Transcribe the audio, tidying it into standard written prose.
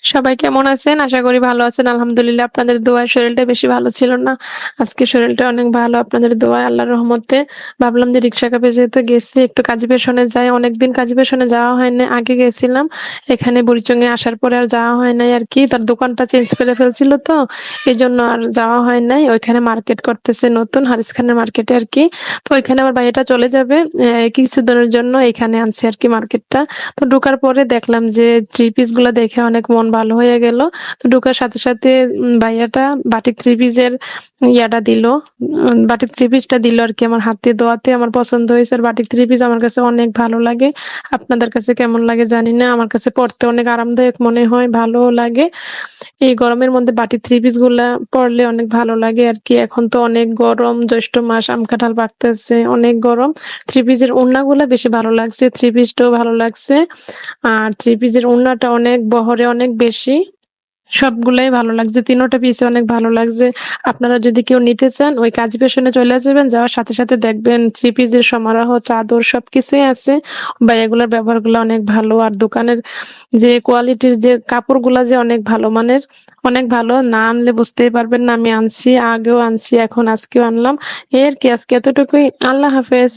সবাই কেমন আছেন? আশা করি ভালো আছেন। আলহামদুলিল্লাহ আপনাদের দোয়ায় শরীরটা বেশি ভালো ছিল না। আজকে শরীরটা অনেক ভালো আপনাদের দোয়ায় আল্লাহর রহমতে। ভাবলাম যে রিক্সা কাপে যেহেতু গেছি একটু কাজী পেশনে যাই। অনেকদিন কাজী পেশনে যাওয়া হয় নাই। আগে গেছিলাম। এখানে বুড়িচংয়ে আসার পরে আর যাওয়া হয় নাই আরকি। তার দোকানটা চেঞ্জ করে ফেলছিল তো এজন্য আর যাওয়া হয় নাই। ওইখানে মার্কেট করতেছে নতুন হারিস খানের মার্কেটে আরকি। তো ওইখানে আমার ভাইয়াটা চলে যাবে। কিছুদিনের জন্য এখানে আনছি আরকি মার্কেটটা। তো ঢোকার পরে দেখলাম যে থ্রি পিস গুলা দেখে অনেক মন ভালো হয়ে গেল। তো ঢোকার সাথে সাথে ভাইয়াটা বাটিক থ্রি পিসের ইয়াটা দিল। বাটিক থ্রি পিসটা দিল আরকি আমার হাতে দোয়াতে আমার পছন্দ হয়েছে। আর বাটিক থ্রি পিস আমার কাছে অনেক ভালো লাগে। আপনাদের কাছে কেমন লাগে জানি না। আমার কাছে পড়তে অনেক আরামদায়ক মনে হয়, ভালোও লাগে। এই গরমের মধ্যে বাটিক থ্রি পিস গুলা পড়লে অনেক ভালো লাগে আরকি। এখন তো অনেক গরম, জ্যৈষ্ঠ মাস, আম কাঁঠাল পাকতেছে, অনেক গরম। থ্রি পিসের ওড়নাগুলা বেশি ভালো লাগছে, থ্রি পিসটাও ভালো লাগছে। আর থ্রি পিসের ওড়নাটা অনেক বহরে অনেক বেশি। সবগুলাই ভালো লাগছে। ৩ টা পিসই অনেক ভালো লাগছে। আপনারা যদি কেউ নিতে চান ওই কাজী ফ্যাশনে চলে যাবেন। যাওয়ার সাথে সাথে দেখবেন থ্রি পিসের সমারোহ, চাদর সবকিছুই আছে। বা এগুলোর ব্যবহারগুলো অনেক ভালো। আর দোকানের যে কোয়ালিটির যে কাপড়গুলা যে অনেক ভালো মানের, অনেক ভালো। না আনলে বুঝতেই পারবেন না। আমি আনছি, আগেও আনছি, এখন আজকেও আনলাম। এই আরকি আজকে এতটুকুই। আল্লাহ হাফেজ।